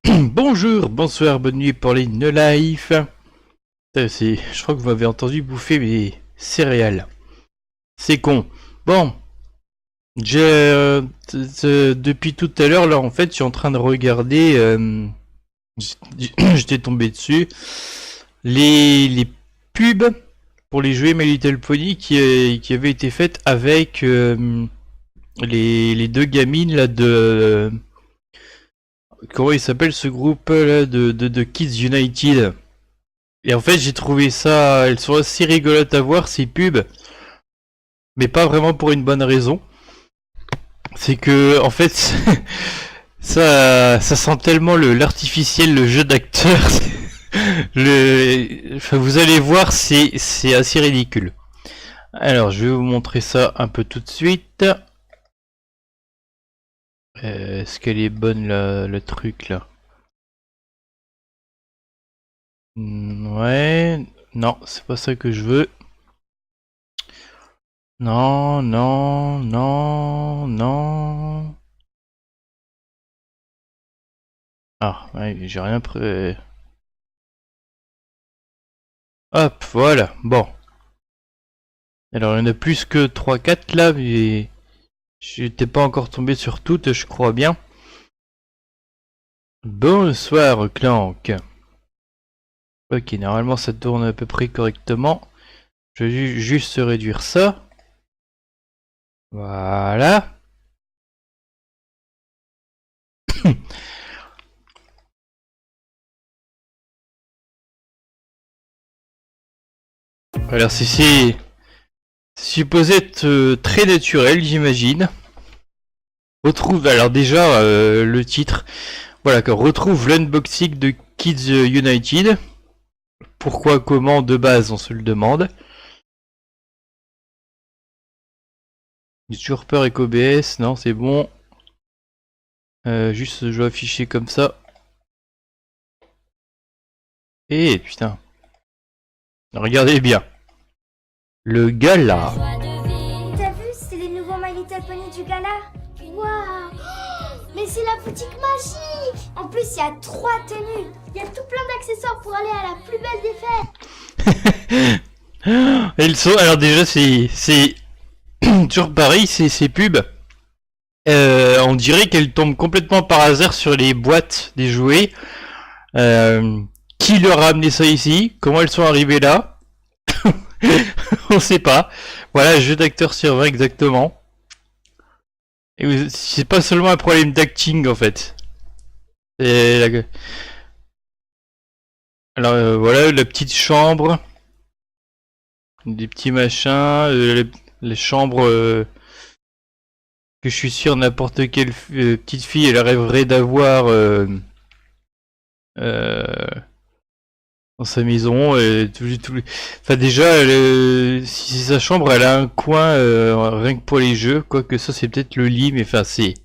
Bonjour, bonsoir, bonne nuit pour les No Life. Je crois que vous m'avez entendu bouffer mes céréales. C'est con. Bon, depuis tout à l'heure, là, en fait, je suis en train de regarder. J'étais tombé dessus. Les pubs pour les jeux My Little Pony qui avaient été faites avec les deux gamines là de. Comment il s'appelle ce groupe là de Kids United. Et en fait j'ai trouvé ça, elles sont assez rigolotes à voir ces pubs, mais pas vraiment pour une bonne raison. C'est que en fait ça sent tellement l'artificiel, le jeu d'acteur. Enfin, vous allez voir, c'est assez ridicule. Alors je vais vous montrer ça un peu tout de suite. Est-ce qu'elle est bonne le truc là? Ouais, non, c'est pas ça que je veux. Non, non, non, non. Ah, ouais, j'ai rien prêt. Hop, voilà, bon. Alors, il y en a plus que 3-4 là, mais j'étais pas encore tombé sur toutes, je crois bien. Bonsoir, Clank. Ok, normalement ça tourne à peu près correctement. Je vais juste réduire ça. Voilà. Alors c'est supposé être très naturel, j'imagine. Retrouve alors déjà le titre. Voilà, que retrouve l'unboxing de Kids United. Pourquoi, comment, de base, on se le demande. J'ai toujours peur avec OBS, non, c'est bon. Juste, je vais afficher comme ça. Et putain. Regardez bien. Le gala. T'as vu, c'est les nouveaux My Little Pony du gala. Waouh. Mais c'est la boutique magique. En plus, il y a 3 tenues. Il y a tout plein d'accessoires pour aller à la plus belle des fêtes. Elles sont... Alors déjà, c'est toujours pareil, ces pubs. On dirait qu'elles tombent complètement par hasard sur les boîtes des jouets. Qui leur a amené ça ici? Comment elles sont arrivées là? On sait pas. Voilà, jeu d'acteur sur 20 exactement. Et c'est pas seulement un problème d'acting en fait. Alors voilà la petite chambre, des petits machins, les chambres que je suis sûr n'importe quelle petite fille elle rêverait d'avoir dans sa maison. Enfin déjà, si c'est sa chambre, elle a un coin rien que pour les jeux, quoique ça c'est peut-être le lit, mais enfin c'est...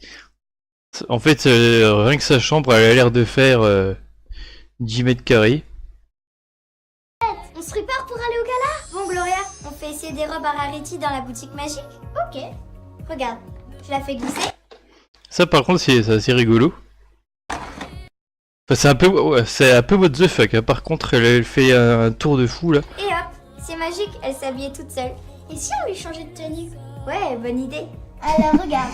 En fait, rien que sa chambre, elle a l'air de faire 10 mètres carrés. On se prépare pour aller au gala. Bon, Gloria, on fait essayer des robes à Rarity dans la boutique magique. Ok. Regarde, je la fais glisser. Ça par contre c'est assez rigolo. Enfin, c'est un peu what the fuck, hein. Par contre elle fait un tour de fou là. Et hop, c'est magique, elle s'habillait toute seule. Et si on lui changeait de tenue? Ouais, bonne idée. Alors regarde.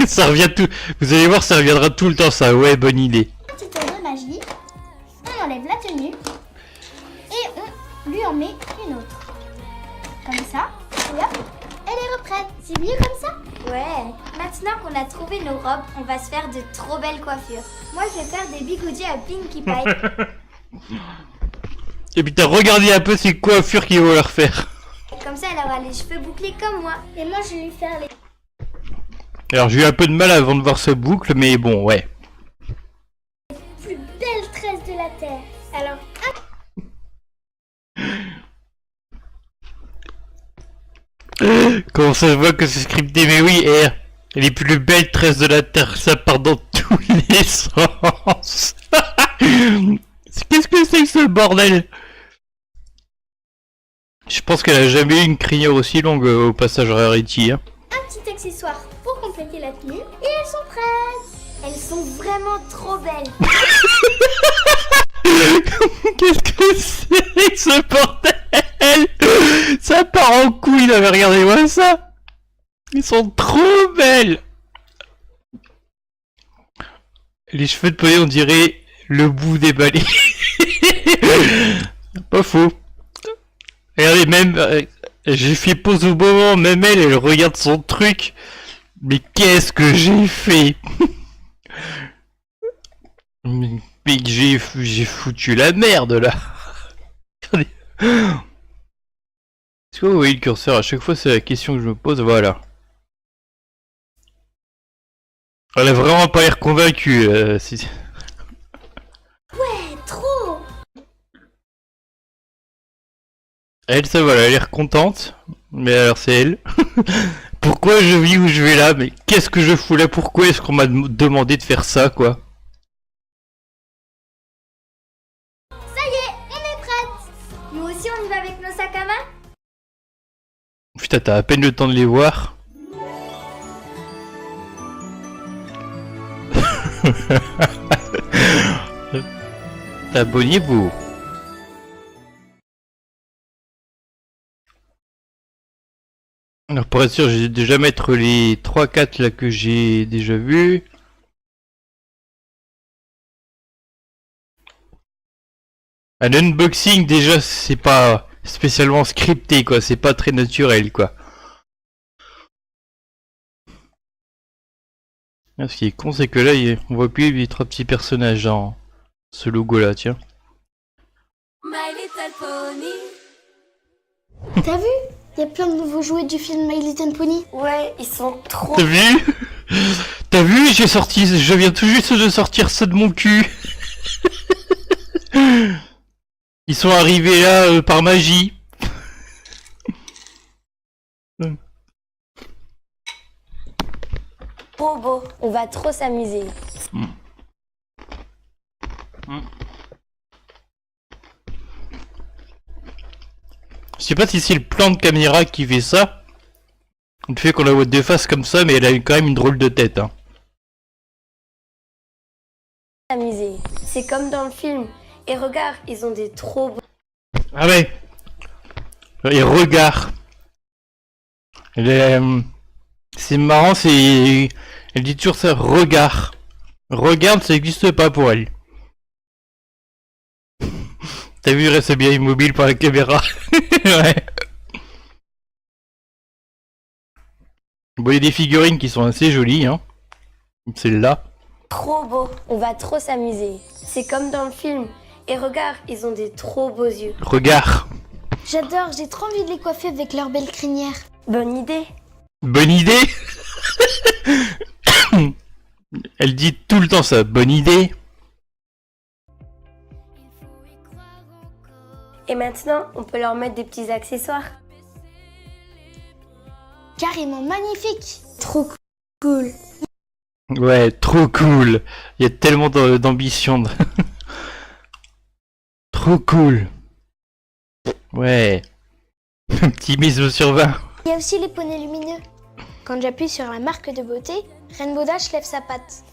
Ça revient tout. Vous allez voir, ça reviendra tout le temps ça. Ouais, bonne idée. Un petit tour de magie. On enlève la tenue. Et on lui en met une autre. Comme ça. Et hop, elle est reprête. C'est mieux comme ça? Ouais. Maintenant qu'on a trouvé nos robes, on va se faire de trop belles coiffures. Moi, je vais faire des bigoudis à Pinkie Pie. Et putain, regardez un peu ces coiffures qu'ils vont leur faire. Comme ça, elle aura les cheveux bouclés comme moi. Et moi, je vais lui faire les... Alors j'ai eu un peu de mal avant de voir ce boucle, mais bon, ouais. plus belles tresses de la Terre. Alors, Comment ça se voit que c'est scripté? Mais oui, les plus belles tresses de la Terre, ça part dans tous les sens. Qu'est-ce que c'est que ce bordel? Je pense qu'elle a jamais eu une crinière aussi longue au passage Rarity. Hein. un petit accessoire pour compléter la tenue. Et elles sont prêtes. Elles sont vraiment trop belles. Qu'est-ce que c'est que ce bordel? Ça part en couille là, mais regardez-moi ça. Ils sont trop belles. Les cheveux de poney, on dirait le bout des balais. Pas faux. Regardez, même j'ai fait pause au moment, même elle regarde son truc. Mais qu'est-ce que j'ai fait? Mais j'ai foutu la merde là. Regardez. Est-ce que vous voyez le curseur? À chaque fois c'est la question que je me pose, voilà. Elle a vraiment pas l'air convaincue. Si... Ouais, trop. Elle, ça va, elle a l'air contente. Mais alors c'est elle. Pourquoi je vis où je vais là? Mais qu'est-ce que je fous là? Pourquoi est-ce qu'on m'a demandé de faire ça, quoi? Ça y est, on est prête. Nous aussi, on y va avec nos sacs à main? Putain, t'as à peine le temps de les voir. Abonnez-vous. Alors pour être sûr, j'ai déjà mettre les 3-4 là que j'ai déjà vus. Un unboxing déjà c'est pas spécialement scripté quoi, c'est pas très naturel quoi. Ah, ce qui est con c'est que là on voit plus les 3 petits personnages dans ce logo là, tiens. My Little Pony. T'as vu? Il y a plein de nouveaux jouets du film My Little Pony. Ouais, ils sont trop... T'as vu? T'as vu? Je viens tout juste de sortir ça de mon cul. Ils sont arrivés là par magie. Trop beau, on va trop s'amuser. Je sais pas si c'est le plan de caméra qui fait ça. Le fait qu'on la voit de face comme ça, mais elle a quand même une drôle de tête. Hein. Amusé. C'est comme dans le film. Et regarde, ils ont des trop beaux... Ah ouais. Et regarde. C'est marrant, c'est... Elle dit toujours ça, regard. Regarde, ça n'existe pas pour elle. T'as vu, il reste bien immobile par la caméra. Ouais. Bon, il y a des figurines qui sont assez jolies, hein. Celle-là. Trop beau, on va trop s'amuser. C'est comme dans le film. Et regarde, ils ont des trop beaux yeux. Regard. J'adore, j'ai trop envie de les coiffer avec leurs belles crinières. Bonne idée. Bonne idée. Elle dit tout le temps ça, bonne idée. Et maintenant, on peut leur mettre des petits accessoires. Carrément magnifique. Trop cool. Ouais, trop cool. Il y a tellement d'ambition. Trop cool. Ouais. Optimisme sur 20. Il y a aussi les poneys lumineux. Quand j'appuie sur la marque de beauté, Rainbow Dash lève sa patte.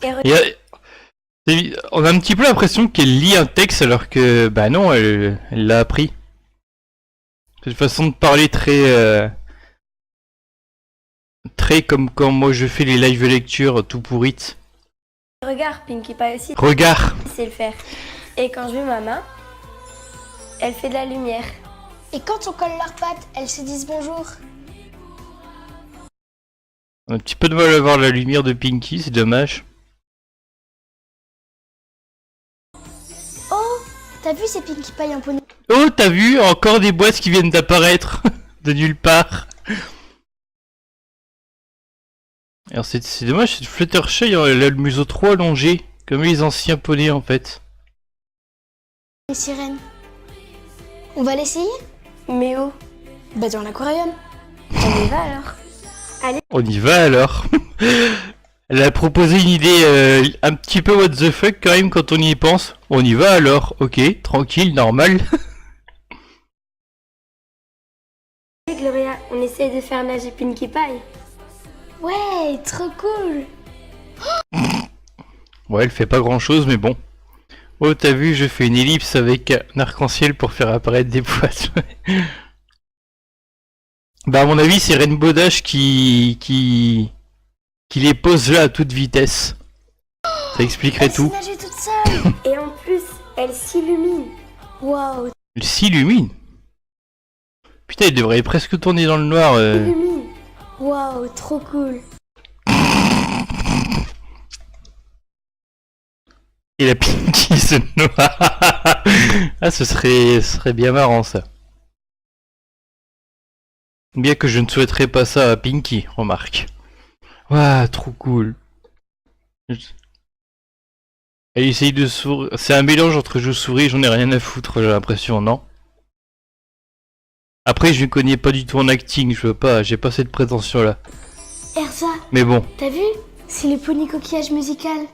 On a un petit peu l'impression qu'elle lit un texte alors que, bah non, elle l'a appris. C'est une façon de parler très... très comme quand moi je fais les live lectures tout pourrites. Regarde, Pinkie Pie aussi. Regard. C'est le faire. Et quand je mets ma main, elle fait de la lumière. Et quand on colle leurs pattes, elles se disent bonjour. On a un petit peu de mal à voir la lumière de Pinkie, c'est dommage. Oh, t'as vu ces Pinkie Pie en poney? Oh, t'as vu? Encore des boîtes qui viennent d'apparaître de nulle part. Alors c'est dommage, cette Fluttershy, elle a le museau trop allongé, comme les anciens poneys en fait. Les sirènes. On va l'essayer? Mais où? Bah dans l'aquarium. On y va alors. Allez. On y va alors. Elle a proposé une idée un petit peu what the fuck quand même quand on y pense. On y va alors, ok, tranquille, normal. Hey Gloria, on essaye de faire nager Pinkie Pie. Ouais, trop cool. Ouais, elle fait pas grand chose, mais bon. Oh, t'as vu, je fais une ellipse avec un arc-en-ciel pour faire apparaître des poissons. Bah, à mon avis, c'est Rainbow Dash qui les pose là à toute vitesse. Ça expliquerait Elle tout. s'est nagée toute seule. Et en plus, elle s'illumine. Waouh. Elle s'illumine. Putain, il devrait presque tourner dans le noir. Illumine. Waouh, trop cool. Et la Pinky se noie. Ah, ce serait bien marrant ça. Bien que je ne souhaiterais pas ça à Pinky, remarque. Waouh, trop cool. Elle essaye de sourire. C'est un mélange entre je souris, j'en ai rien à foutre, j'ai l'impression, non? Après, je ne connais pas du tout en acting, je veux pas, j'ai pas cette prétention là. Erza, Mais bon. t'as vu? C'est le pony coquillage musical.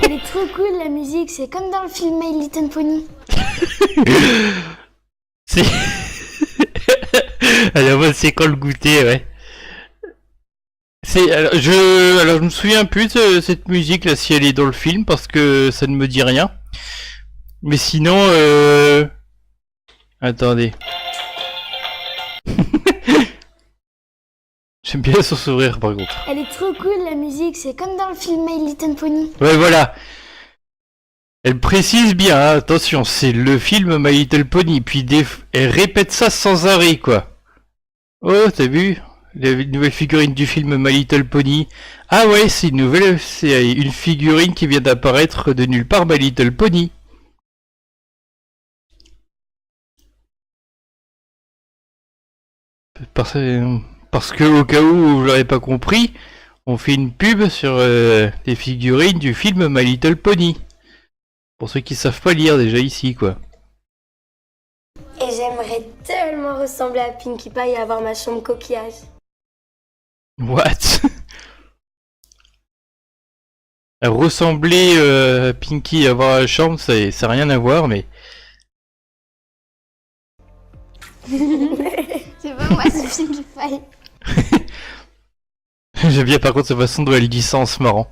Elle est trop cool la musique, c'est comme dans le film My Little Pony. C'est. Alors, c'est quand le goûter, ouais. Alors, je me souviens plus de cette musique là si elle est dans le film parce que ça ne me dit rien. Mais sinon, attendez. J'aime bien son sourire par contre. Elle est trop cool la musique, c'est comme dans le film My Little Pony. Ouais, voilà. Elle précise bien, hein, attention, c'est le film My Little Pony. Puis elle répète ça sans arrêt, quoi. Oh, t'as vu? La nouvelle figurine du film My Little Pony. Ah ouais, c'est une figurine qui vient d'apparaître de nulle part, My Little Pony. Parce que au cas où vous l'aurez pas compris, on fait une pub sur des figurines du film My Little Pony. Pour ceux qui savent pas lire déjà ici, quoi. Et j'aimerais tellement ressembler à Pinkie Pie et avoir ma chambre coquillage. What? Ressembler à Pinky et avoir la chambre, ça n'a rien à voir, mais... C'est pas moi, c'est Pinkie Pie. J'aime bien par contre sa façon de elle dit ça en se marrant.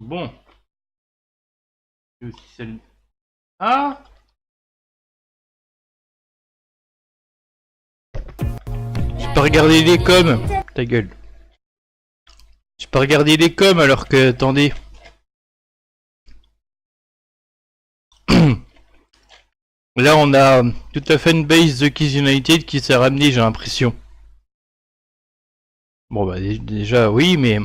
Bon. Ah! J'ai pas regardé les coms. Ta gueule. J'ai pas regardé les coms alors que... Attendez. Là on a toute la fanbase de Kids United qui s'est ramenée, j'ai l'impression. Bon bah déjà oui, mais...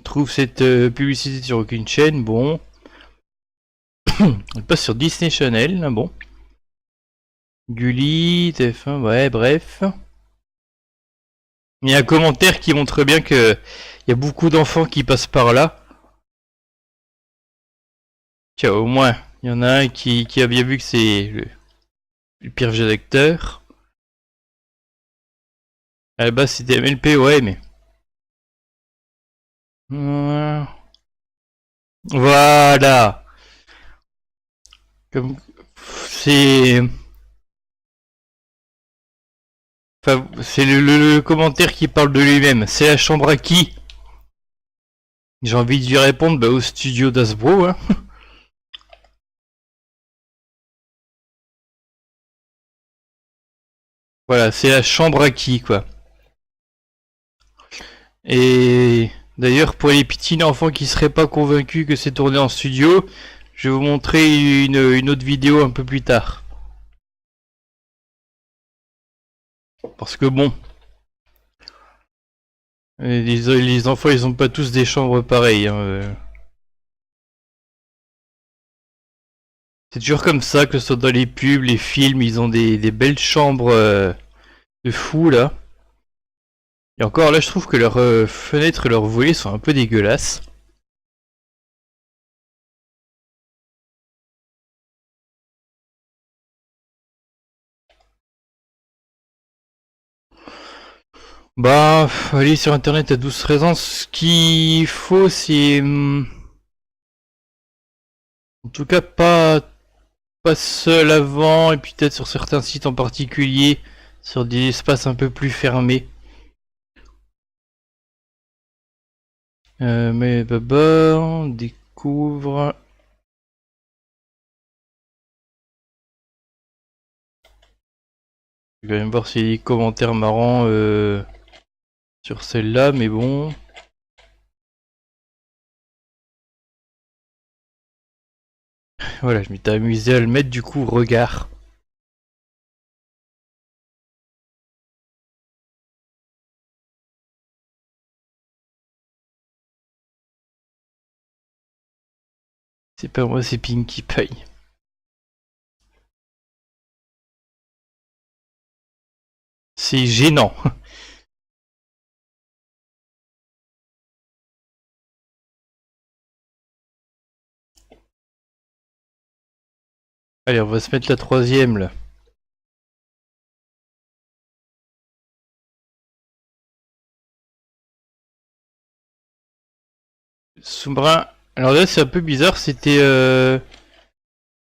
Trouve cette publicité sur aucune chaîne, bon. Elle passe sur Disney Channel, hein, bon. Gulli, TF1, ouais, bref. Il y a un commentaire qui montre bien que il y a beaucoup d'enfants qui passent par là. Tiens, au moins, il y en a un qui a bien vu que c'est le pire jeu d'acteur. À la base c'était MLP, ouais, mais... Voilà. Comme... C'est... Enfin, c'est le commentaire qui parle de lui-même. C'est la chambre à qui? J'ai envie de lui répondre, bah au studio d'Hasbro, hein. Voilà, c'est la chambre à qui, quoi. Et d'ailleurs, pour les petits enfants qui seraient pas convaincus que c'est tourné en studio, je vais vous montrer une autre vidéo un peu plus tard. Parce que bon, les enfants ils ont pas tous des chambres pareilles, hein. C'est toujours comme ça, que ce soit dans les pubs, les films, ils ont des belles chambres de fous là. Et encore là, je trouve que leurs fenêtres et leurs volets sont un peu dégueulasses. Bah, aller sur internet à 12 raisons, ce qu'il faut c'est... en tout cas pas seul avant, et puis peut-être sur certains sites en particulier, sur des espaces un peu plus fermés. Mais Baba, on découvre... Je vais quand même voir s'il y a des commentaires marrants sur celle-là, mais bon... Voilà, je m'étais amusé à le mettre du coup, regard. C'est pas moi, c'est Pinkie Pie. C'est gênant. Allez, on va se mettre la troisième là. Sous-marin. Alors là, c'est un peu bizarre, c'était...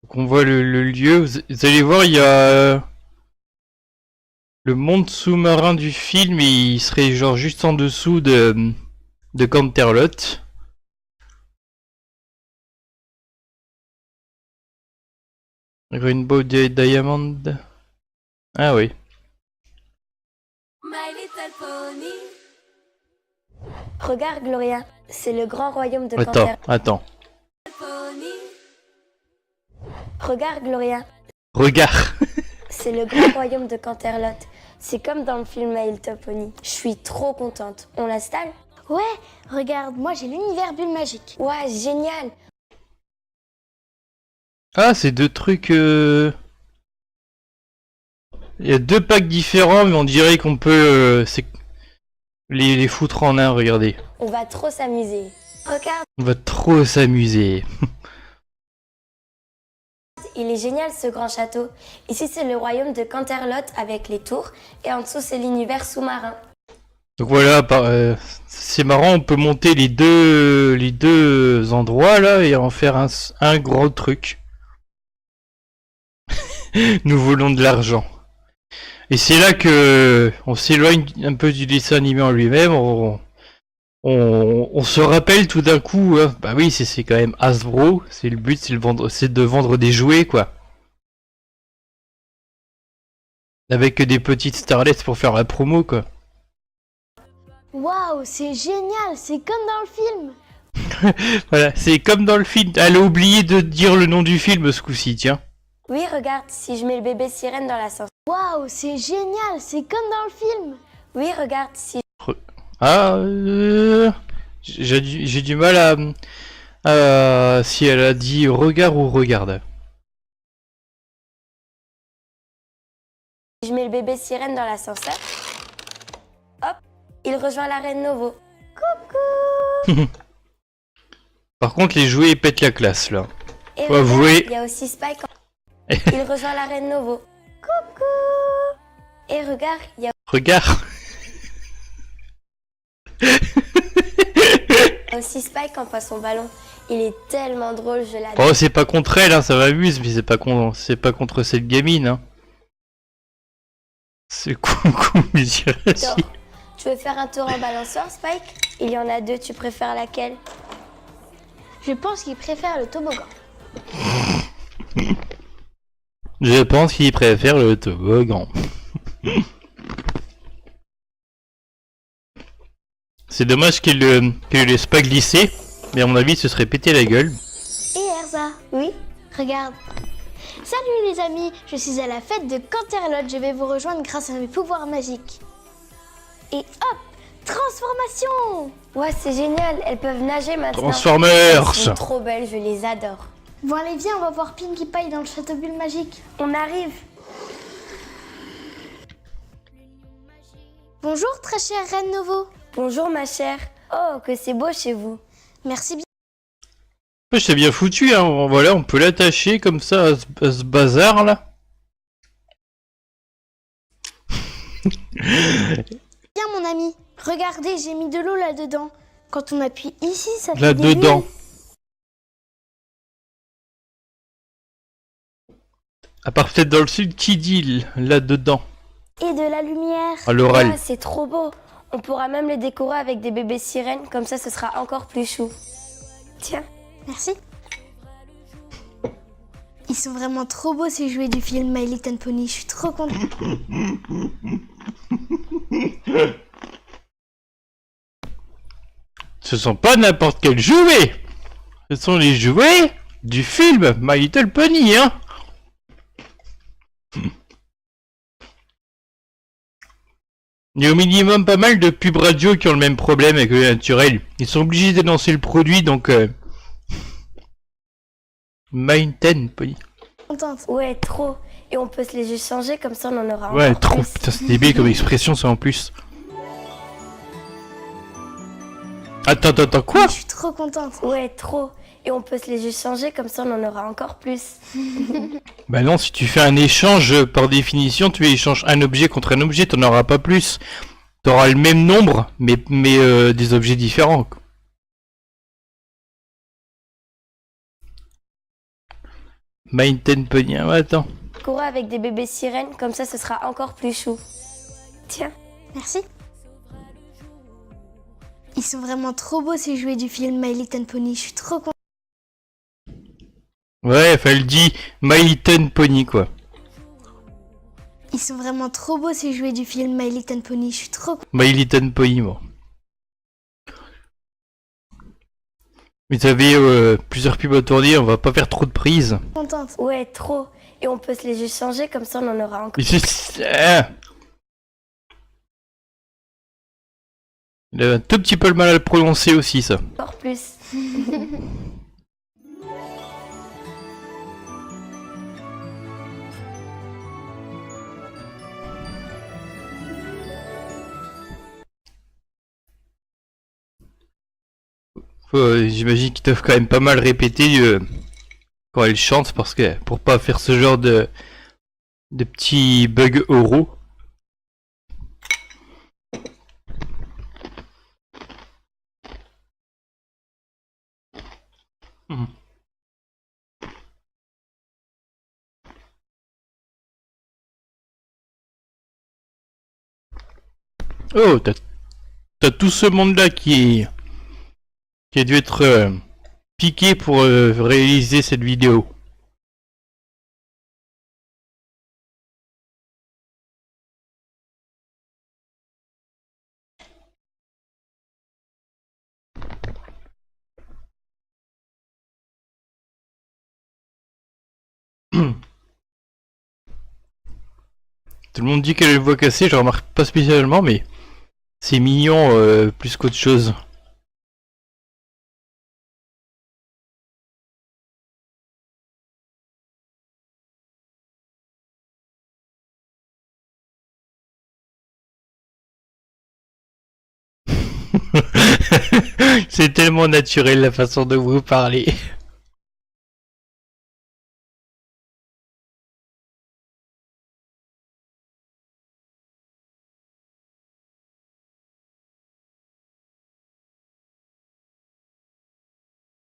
qu'on voit le lieu. Vous allez voir, il y a... le monde sous-marin du film, il serait genre juste en dessous de Canterlot. Rainbow Diamond. Ah oui. My Little Pony. Regarde Gloria, c'est le grand royaume de Canterlot. Attends. Regarde Gloria. Regarde. C'est le grand royaume de Canterlot. C'est comme dans le film My Little Pony. Je suis trop contente. On l'installe? Ouais, regarde, moi j'ai l'univers bulle magique. Ouais, génial. Ah, c'est deux trucs... Il y a deux packs différents, mais on dirait qu'on peut les foutre en un, regardez. On va trop s'amuser. Regarde. On va trop s'amuser. Il est génial ce grand château. Ici c'est le royaume de Canterlot avec les tours et en dessous c'est l'univers sous-marin. Donc voilà, c'est marrant, on peut monter les deux endroits là et en faire un gros truc. Nous voulons de l'argent. Et c'est là que on s'éloigne un peu du dessin animé en lui-même. On se rappelle tout d'un coup, hein, bah oui, c'est quand même Hasbro. C'est le but, c'est de vendre des jouets quoi. Avec des petites starlets pour faire la promo quoi. Waouh, c'est génial, c'est comme dans le film. Voilà, c'est comme dans le film. Elle a oublié de dire le nom du film ce coup-ci, tiens. Oui, regarde, si je mets le bébé sirène dans l'ascenseur. Waouh, c'est génial, c'est comme dans le film. Oui, regarde, si... Ah, j'ai du mal si elle a dit regard ou regarde. Je mets le bébé sirène dans l'ascenseur. Hop, il rejoint la reine Novo. Coucou. Par contre, les jouets pètent la classe là. Et faut avouer. Il y a aussi Spike. Il rejoint la reine Novo. Coucou. Et regarde, il y a... Regarde. aussi Spike en poisson ballon. Il est tellement drôle, je l'adore. Oh, c'est pas contre elle, hein, ça m'amuse, mais c'est pas contre cette gamine. Hein. C'est coucou, mais Tu veux faire un tour en balançoire, Spike? Il y en a deux, tu préfères laquelle? Je pense qu'il préfère le toboggan. Je pense qu'il préfère le toboggan. C'est dommage qu'il le laisse pas glisser, mais à mon avis, ce serait pété la gueule. Et Erza, Oui? regarde. Salut les amis, je suis à la fête de Canterlot, je vais vous rejoindre grâce à mes pouvoirs magiques. Et hop, transformation! Ouais, c'est génial, elles peuvent nager maintenant. Transformers! Elles sont trop belles, je les adore. Bon allez viens, on va voir Pinkie Pie dans le château bulle magique. On arrive. Bonjour, très chère Reine Novo. Bonjour ma chère. Oh, que c'est beau chez vous. Merci bien. C'est bien foutu, hein. Voilà, on peut l'attacher comme ça à ce bazar là. Bien, mon ami. Regardez, j'ai mis de l'eau là-dedans. Quand on appuie ici, ça fait des Là-dedans. bulles. À part peut-être dans le sud, qui dit là-dedans? Et de la lumière. À l'oral. Ah, c'est trop beau. On pourra même les décorer avec des bébés sirènes, comme ça ce sera encore plus chou. Tiens. Merci. Ils sont vraiment trop beaux ces jouets du film My Little Pony. Je suis trop contente. Ce sont pas n'importe quels jouets. Ce sont les jouets du film My Little Pony, hein. Il y a au minimum pas mal de pubs radio qui ont le même problème avec le naturel. Ils sont obligés d'énoncer le produit, donc... My Little Pony. Contente. Ouais, trop. Et on peut se les échanger, comme ça on en aura Ouais, encore trop. plus. Putain, c'est débile comme expression, ça en plus. Attends, quoi? Je suis trop contente. Ouais, trop. Et on peut se les échanger, comme ça on en aura encore plus. Bah non, si tu fais un échange, par définition, tu échanges un objet contre un objet, t'en auras pas plus. T'auras le même nombre, mais des objets différents. Mountain Pony, ouais, attends. Décorer avec des bébés sirènes, comme ça ce sera encore plus chou. Tiens. Merci. Ils sont vraiment trop beaux ces jouets du film My Little Pony. Je suis trop contente. Ouais, enfin, elle dit My Little Pony, quoi. Ils sont vraiment trop beaux ces jouets du film My Little Pony. Je suis trop contente. My Little Pony, bon. Vous avez plusieurs pubs à tourner, on va pas faire trop de prises. Ouais, trop. Et on peut se les échanger, comme ça on en aura encore. Il a un tout petit peu le mal à le prononcer aussi, ça. Encore plus. J'imagine qu'ils doivent quand même pas mal répéter quand elle chante parce que pour pas faire ce genre de petits bugs oraux. Oh, t'as tout ce monde-là qui a dû être piqué pour réaliser cette vidéo. Tout le monde dit qu'elle a une voix cassée, je remarque pas spécialement, mais c'est mignon plus qu'autre chose. C'est tellement naturel la façon de vous parler.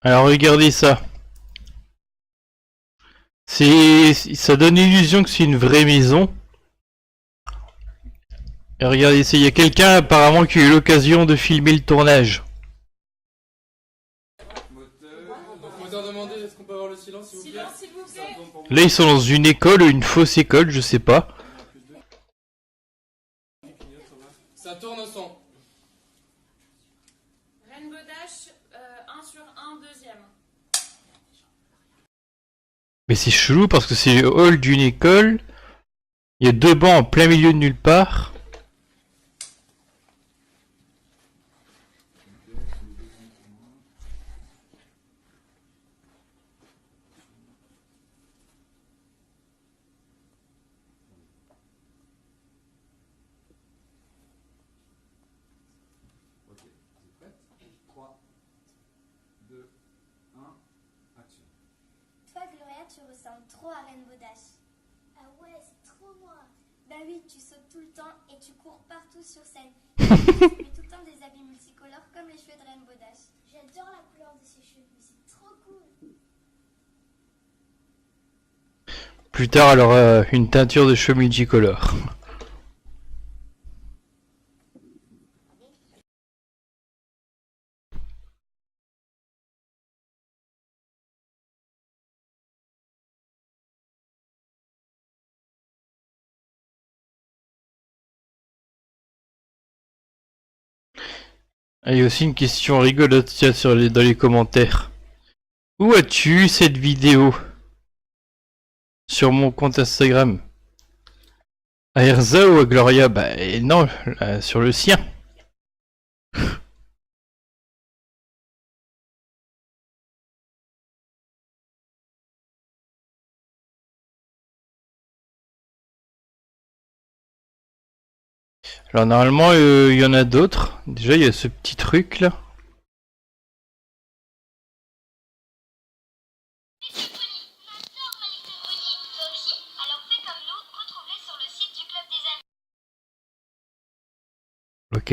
Alors regardez ça. Ça donne l'illusion que c'est une vraie maison. Et regardez ça, il y a quelqu'un apparemment qui a eu l'occasion de filmer le tournage. Là ils sont dans une école, une fausse école, je sais pas. Ça tourne au son. Rainbow Dash, 1 sur 1, deuxième. Mais c'est chelou parce que c'est le hall d'une école. Il y a deux bancs en plein milieu de nulle part. 2, 1, action. Toi, Gloria, tu ressembles trop à Rainbow Dash. Ah ouais, c'est trop moi. Bah oui, tu sautes tout le temps et tu cours partout sur scène. Tu mets tout le temps des habits multicolores comme les cheveux de Rainbow Dash. J'adore la couleur de ses cheveux, c'est trop cool. Plus tard, elle aura une teinture de cheveux multicolores. Il y a aussi une question rigolote tiens, dans les commentaires. Où as-tu eu cette vidéo? Sur mon compte Instagram. À Erza ou à Gloria? Bah non, sur le sien. Alors normalement il y en a d'autres. Déjà il y a ce petit truc là. Ok.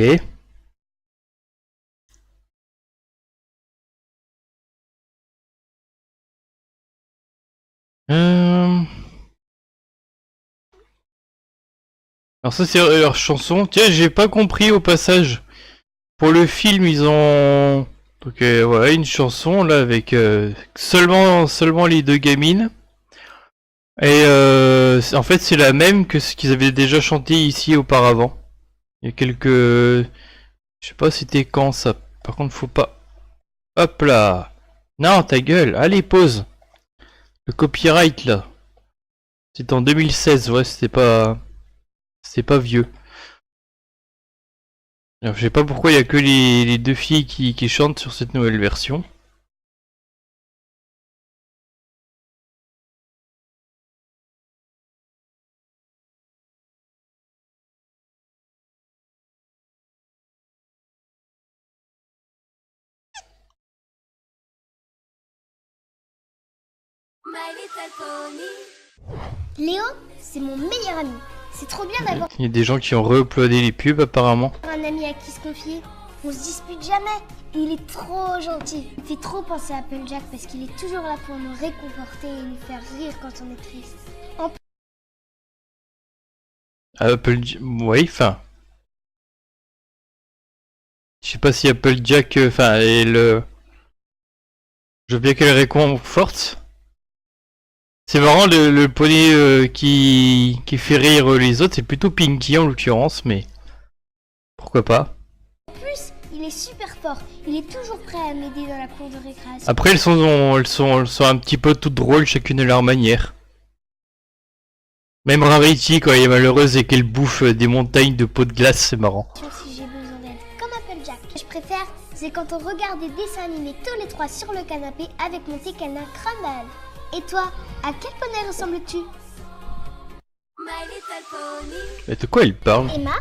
Alors ça c'est leur chanson. Tiens, j'ai pas compris au passage. Pour le film, ils ont donc voilà une chanson là avec seulement les deux gamines. Et en fait, c'est la même que ce qu'ils avaient déjà chanté ici auparavant. Il y a quelques je sais pas c'était quand ça. Par contre, faut pas. Hop là. Non, ta gueule. Allez, pause. Le copyright là. C'était en 2016, ouais, c'était pas vieux. Alors, je sais pas pourquoi il y a que les deux filles qui chantent sur cette nouvelle version. Léo, c'est mon meilleur ami. C'est trop bien d'avoir Il y a des gens qui ont re-uploadé les pubs apparemment. un ami à qui se confier. On se dispute jamais. Et il est trop gentil. Il fait trop penser à Applejack parce qu'il est toujours là pour nous réconforter et nous faire rire quand on est triste. Ouais, enfin. Je sais pas si Applejack, enfin, je veux bien qu'elle réconforte. C'est marrant, le poney qui fait rire les autres, c'est plutôt Pinky en l'occurrence, mais pourquoi pas. En plus, il est super fort. Il est toujours prêt à m'aider dans la cour de récréation. Après, elles sont un petit peu toutes drôles, chacune à leur manière. Même Rarity, quand elle est malheureuse et qu'elle bouffe des montagnes de pots de glace, c'est marrant. Si j'ai besoin d'aide, comme Applejack. Ce que je préfère, c'est quand on regarde des dessins animés tous les trois sur le canapé avec mon petit canard Crumble. Et toi, à quel poney ressembles-tu? Mais de quoi il parle? Emma,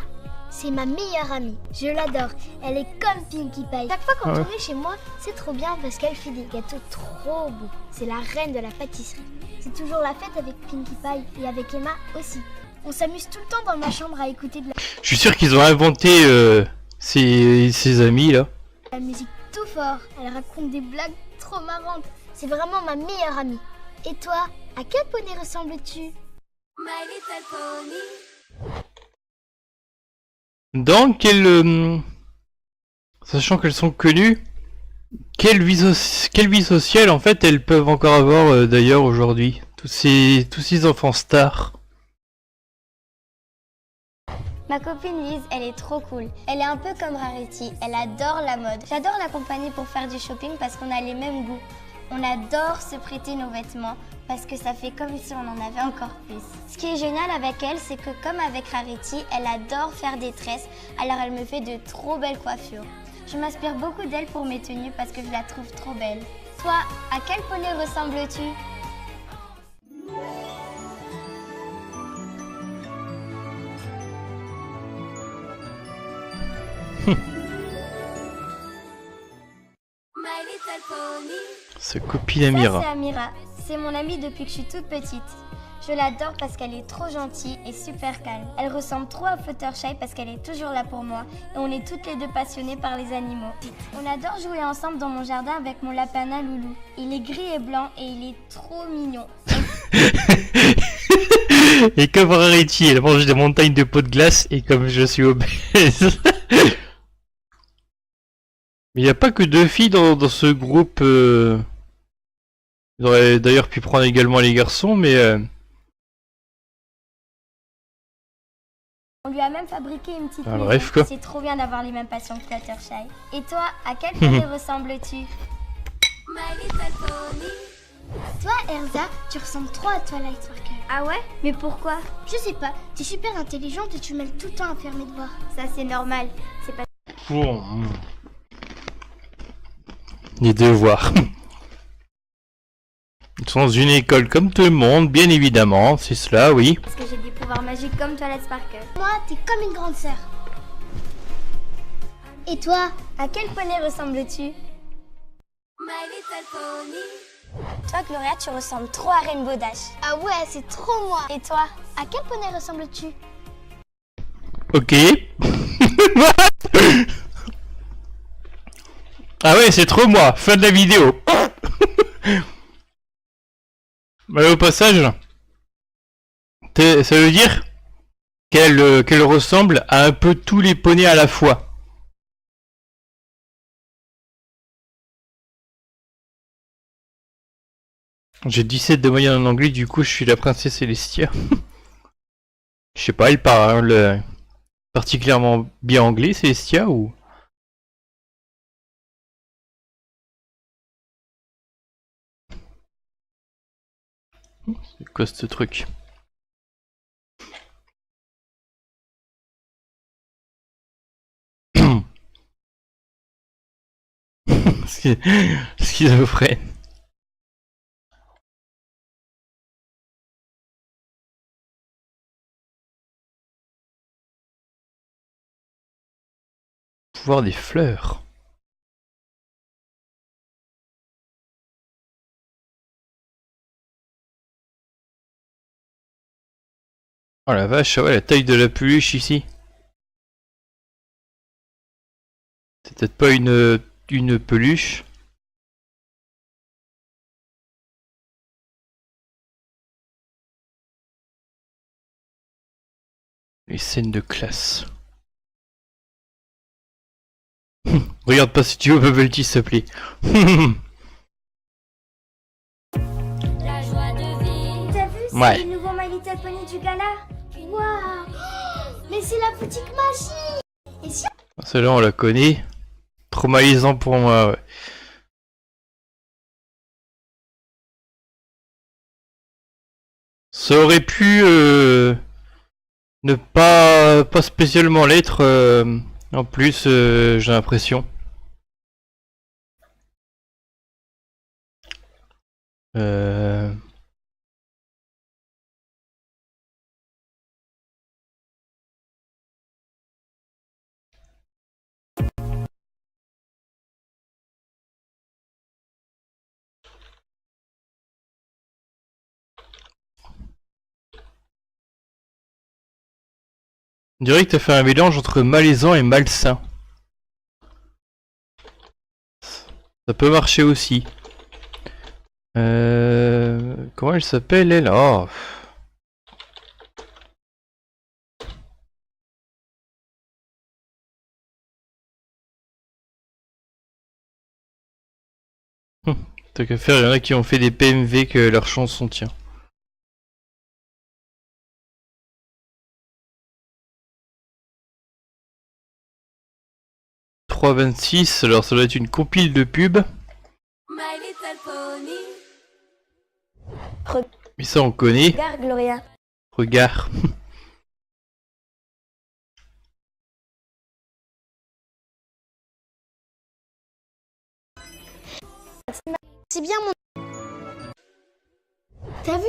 c'est ma meilleure amie. Je l'adore. Elle est comme Pinkie Pie. Chaque fois quand on est chez moi, c'est trop bien parce qu'elle fait des gâteaux trop beaux. C'est la reine de la pâtisserie. C'est toujours la fête avec Pinkie Pie et avec Emma aussi. On s'amuse tout le temps dans ma chambre à écouter de Je suis sûr qu'ils ont inventé ces amis là. la musique tout fort. Elle raconte des blagues trop marrantes. C'est vraiment ma meilleure amie. Et toi, à quel poney ressembles-tu? Dans quelle... sachant qu'elles sont connues, quelle vie sociale en fait elles peuvent encore avoir d'ailleurs aujourd'hui? Tous ces enfants stars. Ma copine Lise, elle est trop cool. Elle est un peu comme Rarity, elle adore la mode. J'adore l'accompagner pour faire du shopping parce qu'on a les mêmes goûts. On adore se prêter nos vêtements parce que ça fait comme si on en avait encore plus. Ce qui est génial avec elle, c'est que comme avec Rarity, elle adore faire des tresses, alors elle me fait de trop belles coiffures. Je m'inspire beaucoup d'elle pour mes tenues parce que je la trouve trop belle. Toi, à quel poney ressembles-tu ? Sa copine Ça, Amira. c'est Amira. C'est mon amie depuis que je suis toute petite. Je l'adore parce qu'elle est trop gentille et super calme. Elle ressemble trop à Fluttershy parce qu'elle est toujours là pour moi et on est toutes les deux passionnées par les animaux. On adore jouer ensemble dans mon jardin avec mon lapin à Loulou. Il est gris et blanc et il est trop mignon. Et comme Rarity, elle mange des montagnes de pots de glace et comme je suis obèse. Mais il n'y a pas que deux filles dans ce groupe. Ils auraient d'ailleurs pu prendre également les garçons, mais... On lui a même fabriqué une petite Ah, maison. bref, quoi. C'est trop bien d'avoir les mêmes passions que Fluttershy. Et toi, à quel poney ressembles-tu? Toi, Erza, tu ressembles trop à Twilight Sparkle. Ah ouais? Mais pourquoi? Je sais pas, t'es super intelligente et tu mêles tout le temps à faire mes devoirs. Ça c'est normal. C'est pas... Bon. Les devoirs. Ils sont dans une école comme tout le monde, bien évidemment, c'est cela, oui. Parce que j'ai des pouvoirs magiques comme Twilight Sparkle. Moi, t'es comme une grande sœur. Et toi? À quel poney ressembles-tu? Toi, Gloria, tu ressembles trop à Rainbow Dash. Ah ouais, c'est trop moi. Et toi? À quel poney ressembles-tu? Ok. Ah ouais, c'est trop moi. Fin de la vidéo. Mais au passage, ça veut dire qu'elle ressemble à un peu tous les poneys à la fois. J'ai 17 de moyenne en anglais, du coup je suis la princesse Celestia. Je sais pas, elle parle particulièrement bien anglais, Celestia, ou... C'est quoi ce truc? Schizophrène. Pouvoir des fleurs. Oh la vache, ouais, la taille de la peluche ici. C'est peut-être pas une peluche. Les scènes de classe. Regarde pas si tu veux Bubble Tea s'il te plaît. T'as vu? C'est Ouais. le nouveau My Little Pony du gala. Waouh! Mais c'est la boutique magique! Et si Celle-là on la connaît. Traumatisant pour moi, ouais. Ça aurait pu ne pas spécialement l'être en plus j'ai l'impression. On dirait que t'as fait un mélange entre malaisant et malsain. Ça peut marcher aussi. Comment elle s'appelle elle? Oh. T'as qu'à faire, il y en a qui ont fait des PMV que leur chanson tient. « 3,26 », alors ça doit être une compile de pub. Mais ça on connaît. Regarde, Gloria. Regarde. c'est bien mon... T'as vu?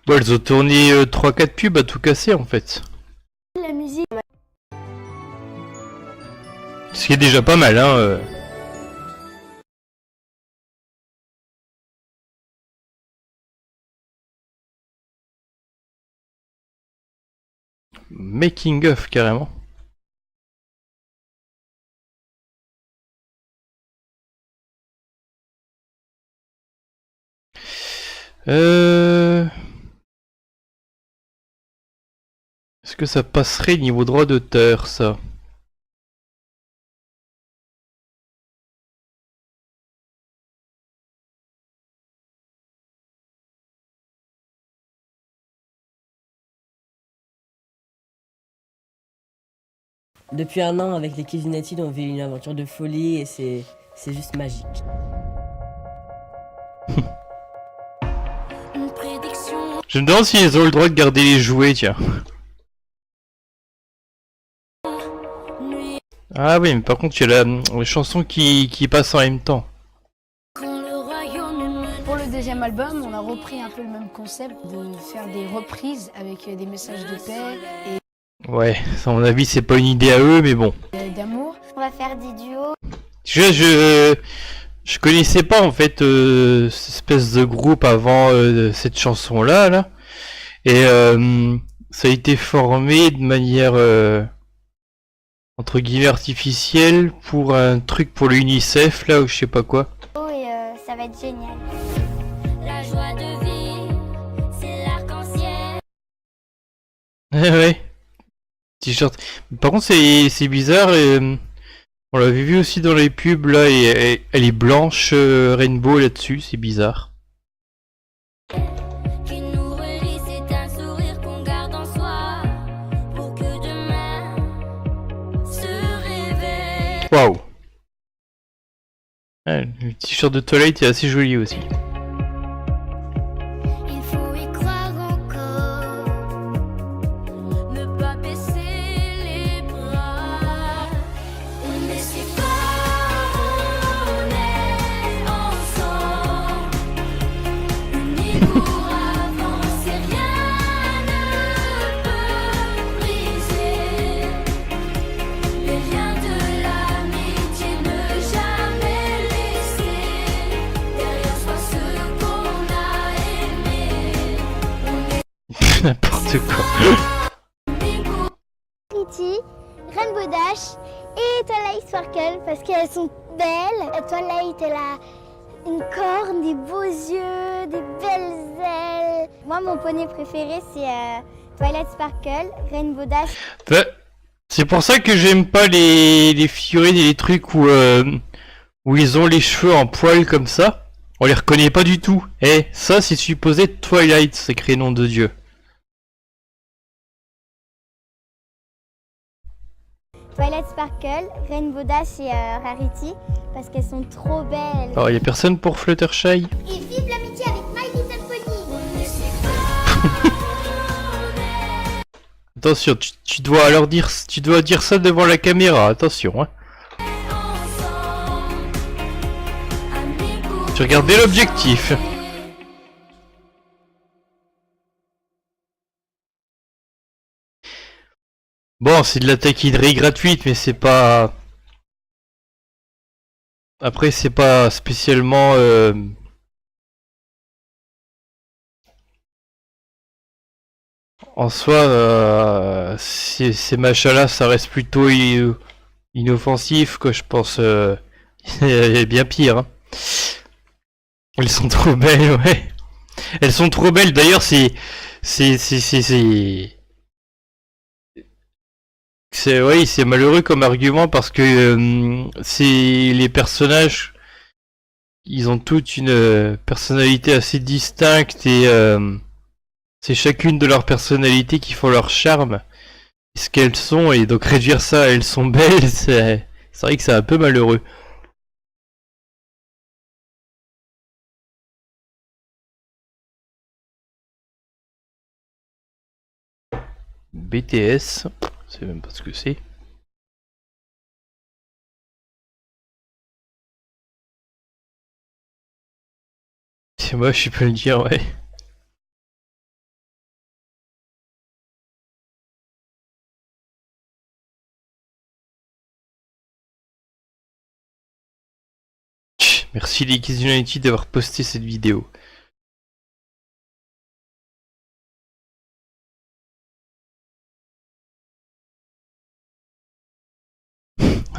Bon, elles ont tourné 3-4 pubs à tout casser en fait. La musique. Ce qui est déjà pas mal, hein. making of carrément. Est-ce que ça passerait niveau droit d'auteur, ça? Depuis un an, avec les Kids United, on vit une aventure de folie et c'est juste magique. Je me demande s'ils ont le droit de garder les jouets, tiens. Ah oui, mais par contre, il y a la chanson qui passe en même temps. Pour le deuxième album, on a repris un peu le même concept de faire des reprises avec des messages de paix Ouais, ça, à mon avis, c'est pas une idée à eux, mais bon. et d'amour. On va faire des duos. Je connaissais pas en fait cette espèce de groupe avant cette chanson-là, là. Et ça a été formé de manière entre guillemets artificielle pour un truc pour l'UNICEF, là, ou je sais pas quoi. Et ça va être génial. La joie de vivre, c'est l'arc-en-ciel. Ouais. T-shirt. Par contre, c'est bizarre. On l'avait vu aussi dans les pubs là, et elle est blanche rainbow là-dessus. C'est bizarre. Qui nous relie, c'est un sourire qu'on garde en soi pour que demain se réveille. Waouh. Ouais, le t-shirt de Twilight est assez joli aussi. Il faut y croire encore, ne pas baisser les bras. On est si fort, on est ensemble, unis pour avancer, rien ne peut briser les liens de l'amitié, ne jamais laisser derrière soi ce qu'on a aimé. N'importe quoi. Pretty, Rainbow Dash et Twilight Sparkle parce qu'elles sont belles. Twilight, elle a une corne, des beaux yeux, des belles ailes. Moi, mon poney préféré, c'est Twilight Sparkle, Rainbow Dash. Bah, c'est pour ça que j'aime pas les figurines et les trucs où ils ont les cheveux en poil comme ça. On les reconnaît pas du tout. Eh, ça c'est supposé être Twilight, sacré nom de Dieu. Twilight Sparkle, Rainbow Dash et Rarity parce qu'elles sont trop belles. Alors, y a personne pour Fluttershy? Et vive l'amitié avec My Little Pony. Attention, tu dois alors dire ça devant la caméra, attention, hein. Tu regardes bien l'objectif. Bon, c'est de la taquinerie gratuite, mais c'est pas... Après, c'est pas spécialement... En soi, ces machins-là, ça reste plutôt inoffensif, quoi, je pense. Il y a bien pire, hein. Elles sont trop belles, ouais. Elles sont trop belles, d'ailleurs, c'est, oui, c'est malheureux comme argument parce que c'est les personnages, ils ont toutes une personnalité assez distincte et c'est chacune de leurs personnalités qui font leur charme, ce qu'elles sont, et donc réduire ça à elles sont belles, c'est vrai que c'est un peu malheureux. BTS, je sais même pas ce que c'est. C'est moche, je peux le dire, ouais. Merci les Kids United d'avoir posté cette vidéo.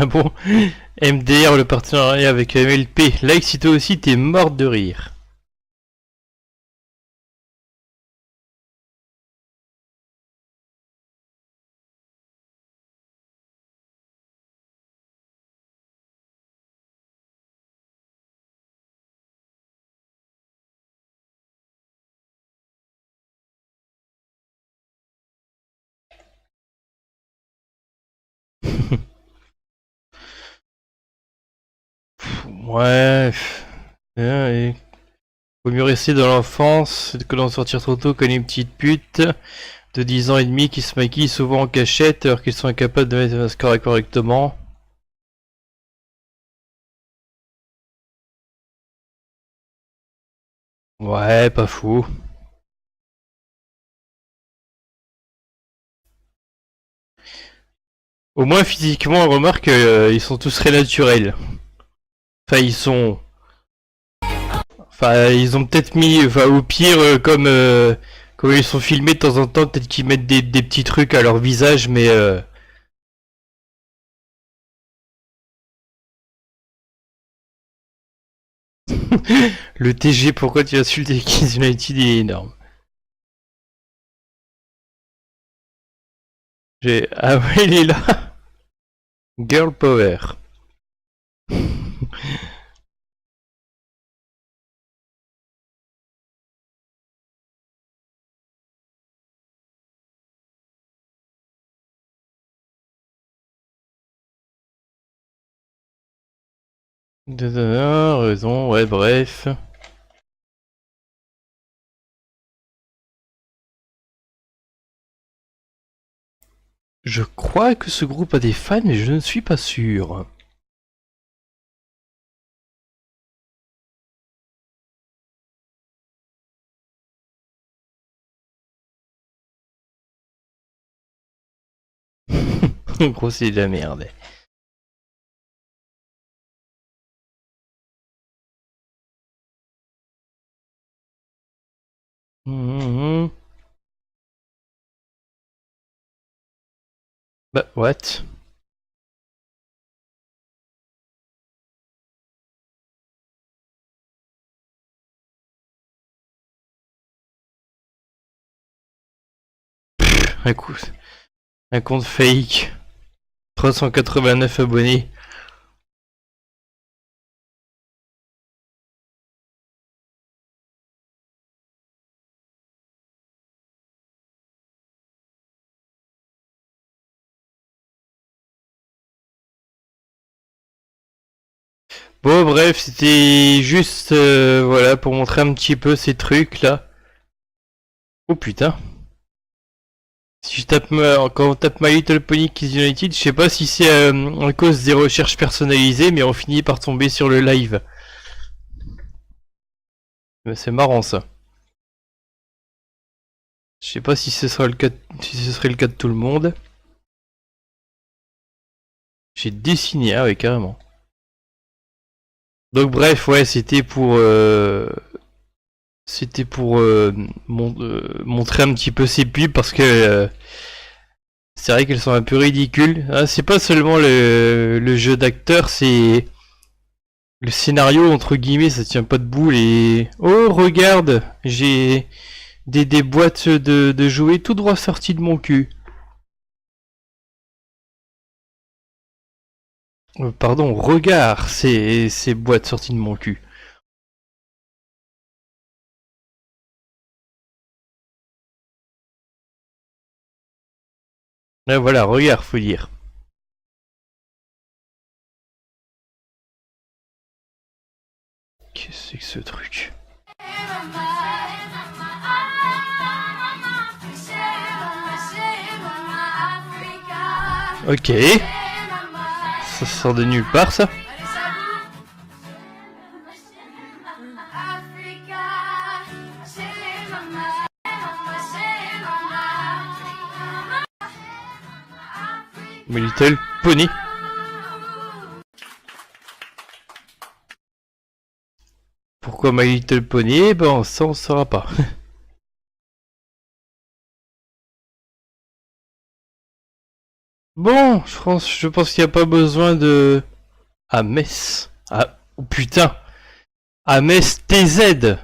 Ah bon? MDR, le partenariat avec MLP. Like si toi aussi t'es morte de rire. Ouais. Et faut mieux rester dans l'enfance que d'en sortir trop tôt comme une petite pute de 10 ans et demi qui se maquillent souvent en cachette alors qu'ils sont incapables de mettre un mascara correctement. Ouais, pas fou. Au moins physiquement, on remarque qu'ils sont tous très naturels. Enfin, ils ont peut-être mis, enfin, au pire, comme ils sont filmés de temps en temps, peut-être qu'ils mettent des petits trucs à leur visage, mais le TG, pourquoi tu insultes les Kids United, il est énorme. Ah ouais, il est là. Girl Power. Raison, ouais, bref. Je crois que ce groupe a des fans, mais je ne suis pas sûr. En gros, c'est de la merde. Bah, what? Un compte fake. 389 abonnés. Bon, bref, c'était juste voilà pour montrer un petit peu ces trucs là. Oh putain. Si je tape quand on tape My Little Pony Kids United, je sais pas si c'est à cause des recherches personnalisées, mais on finit par tomber sur le live. Mais c'est marrant ça. Je sais pas si ce sera le cas, si ce serait le cas de tout le monde. J'ai dessiné, ah ouais, carrément. Donc bref, ouais, c'était pour montrer un petit peu ces pubs parce que c'est vrai qu'elles sont un peu ridicules. Ah, c'est pas seulement le jeu d'acteur, c'est le scénario entre guillemets, ça tient pas debout. Oh regarde, j'ai des boîtes de jouets tout droit sorties de mon cul. Pardon, regarde ces boîtes sorties de mon cul. Là voilà, regarde, faut dire. Qu'est-ce que c'est que ce truc? Ok. Ça sort de nulle part ça. My Little Pony. Pourquoi My Little Pony? Eh ben ça on saura pas. Bon, je pense qu'il n'y a pas besoin de... À Metz. Ah, oh putain. À Metz TZ.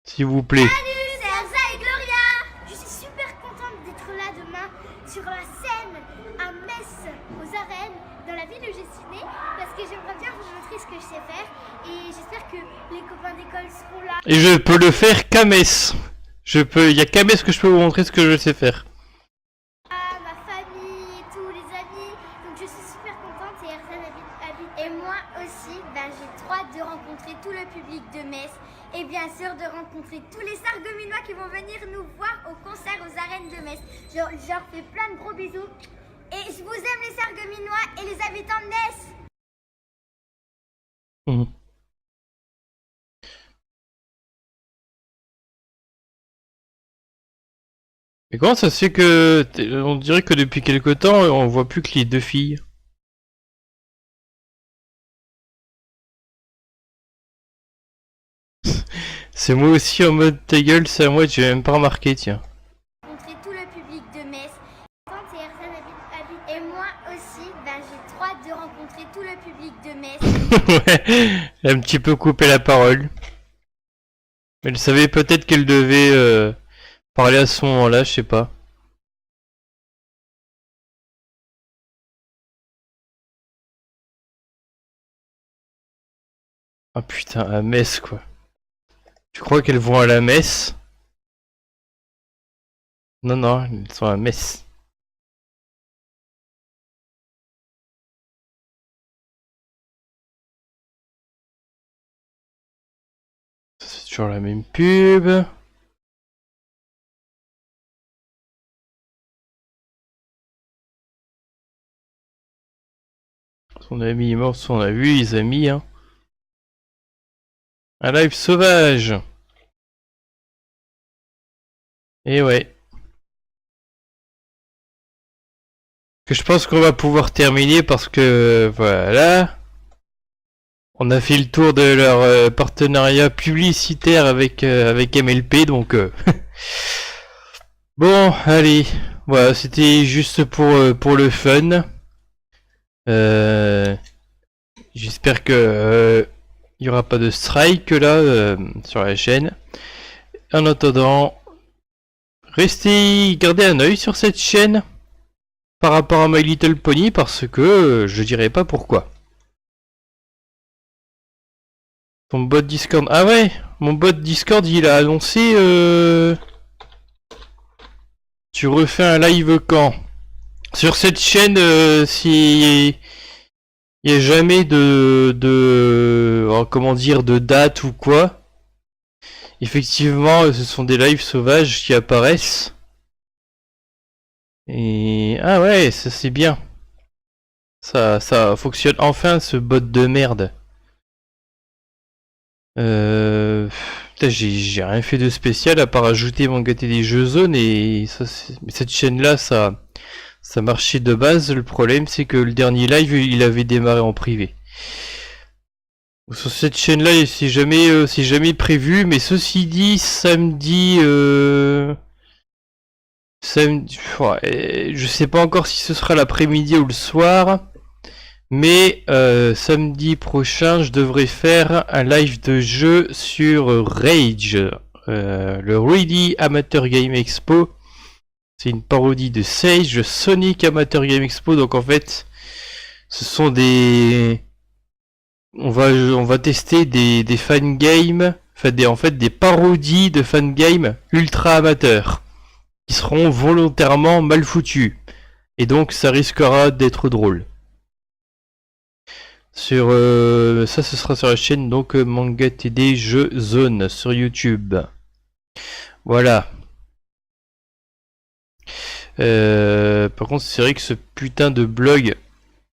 S'il vous plaît. Salut, c'est Elsa et Gloria. Je suis super contente d'être là demain sur la scène à Metz, aux arènes, dans la ville où j'ai suis née, parce que j'aimerais bien vous montrer ce que je sais faire et j'espère que les copains d'école seront là. Et je peux le faire qu'à Metz. Il y a qu'à Metz que je peux vous montrer ce que je sais faire. Ma famille, tous les amis, donc je suis super contente et Erzan habite. Et moi aussi, j'ai trop hâte de rencontrer tout le public de Metz et bien sûr de rencontrer tous les Sarregueminois qui vont venir nous voir au concert aux arènes de Metz. Je leur fais plein de gros bisous et je vous aime les Sarregueminois et les habitants de Metz. Mais comment ça se fait que... On dirait que depuis quelque temps, on voit plus que les deux filles. C'est moi aussi en mode ta gueule, c'est à moi, j'ai même pas remarqué, tiens. Rencontrer tout le public de Metz. Et Erzan habite. Et moi aussi, j'ai trop hâte de rencontrer tout le public de Metz. Ouais, elle a un petit peu coupé la parole. Elle savait peut-être qu'elle devait parler à ce moment-là, je sais pas. Ah putain, à Metz quoi. Tu crois qu'elles vont à la messe? Non, non, elles sont à Metz. C'est toujours la même pub. Son ami est mort, on a vu les amis, hein. Un live sauvage. Et ouais. Que je pense qu'on va pouvoir terminer parce que voilà. On a fait le tour de leur partenariat publicitaire avec MLP, donc bon, allez, voilà, c'était juste pour le fun. J'espère que il y aura pas de strike là sur la chaîne. En attendant, gardez un œil sur cette chaîne par rapport à My Little Pony parce que je dirais pas pourquoi. Ton bot Discord. Ah ouais, mon bot Discord il a annoncé tu refais un live quand? Sur cette chaîne si il n'y a jamais comment dire de date ou quoi. Effectivement, ce sont des lives sauvages qui apparaissent. Et ah ouais, ça c'est bien. Ça fonctionne enfin ce bot de merde. J'ai rien fait de spécial à part ajouter mon gâté des jeux zones et ça, mais cette chaîne là ça marchait de base. Le problème c'est que le dernier live il avait démarré en privé. Sur cette chaîne là c'est jamais prévu, mais ceci dit samedi je sais pas encore si ce sera l'après-midi ou le soir. Mais samedi prochain, je devrais faire un live de jeu sur Rage, le Really Amateur Game Expo. C'est une parodie de Sage, Sonic Amateur Game Expo. Donc en fait, ce sont des... On va tester des fan games, enfin des parodies de fan games ultra amateurs, qui seront volontairement mal foutus. Et donc ça risquera d'être drôle. Sur ça ce sera sur la chaîne donc Manga TD Jeux Zone sur YouTube. Voilà. Par contre c'est vrai que ce putain de blog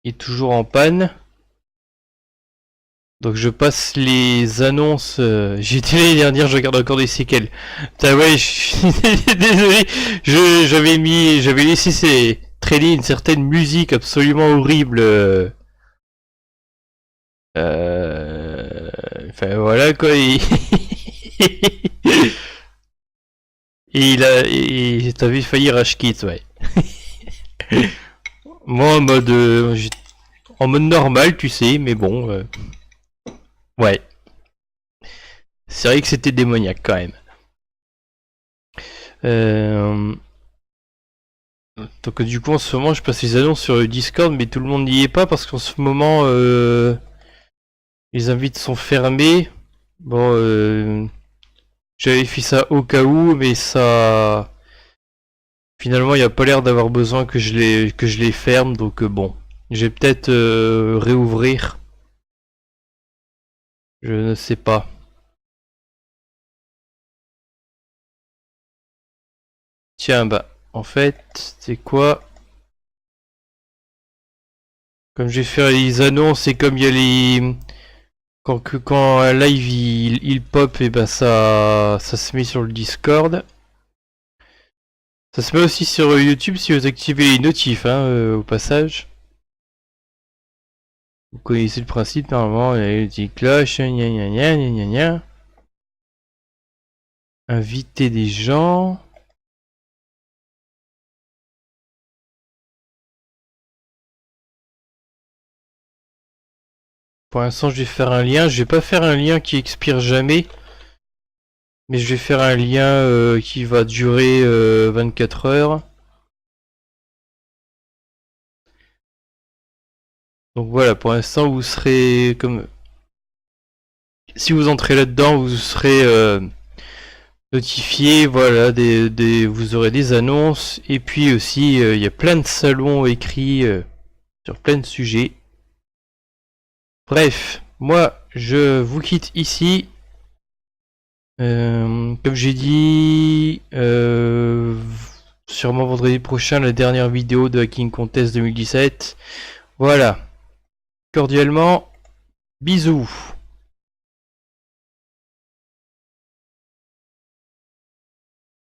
est toujours en panne. Donc je passe les annonces. J'ai été l'année dernière, je regarde encore des séquelles. Putain ouais, je suis désolé. J'avais laissé traîner une certaine musique absolument horrible. Enfin voilà quoi. Et t'avais failli rage quit, ouais. Moi en mode normal, tu sais, mais bon, ouais. C'est vrai que c'était démoniaque quand même. Donc du coup en ce moment je passe les annonces sur le Discord, mais tout le monde n'y est pas parce qu'en ce moment les invites sont fermés. Bon, j'avais fait ça au cas où, mais ça finalement il n'y a pas l'air d'avoir besoin que je les ferme, donc bon, je vais peut-être réouvrir. Je ne sais pas. Tiens, bah, en fait, c'est quoi? Comme j'ai fait les annonces et comme il y a les... Quand un live il pop, et ben ça se met sur le Discord. Ça se met aussi sur YouTube si vous activez les notifs, hein, au passage. Vous connaissez le principe normalement, il y a les petites cloches, gna gna gna gna gna gna. Inviter des gens. Pour l'instant, je vais faire un lien. Je vais pas faire un lien qui expire jamais. Mais je vais faire un lien qui va durer 24 heures. Donc voilà, pour l'instant, vous serez comme... Si vous entrez là-dedans, vous serez notifié. Voilà, vous aurez des annonces. Et puis aussi, il y a plein de salons écrits sur plein de sujets. Bref, moi je vous quitte ici. Comme j'ai dit, sûrement vendredi prochain, la dernière vidéo de Hacking Contest 2017. Voilà. Cordialement, bisous.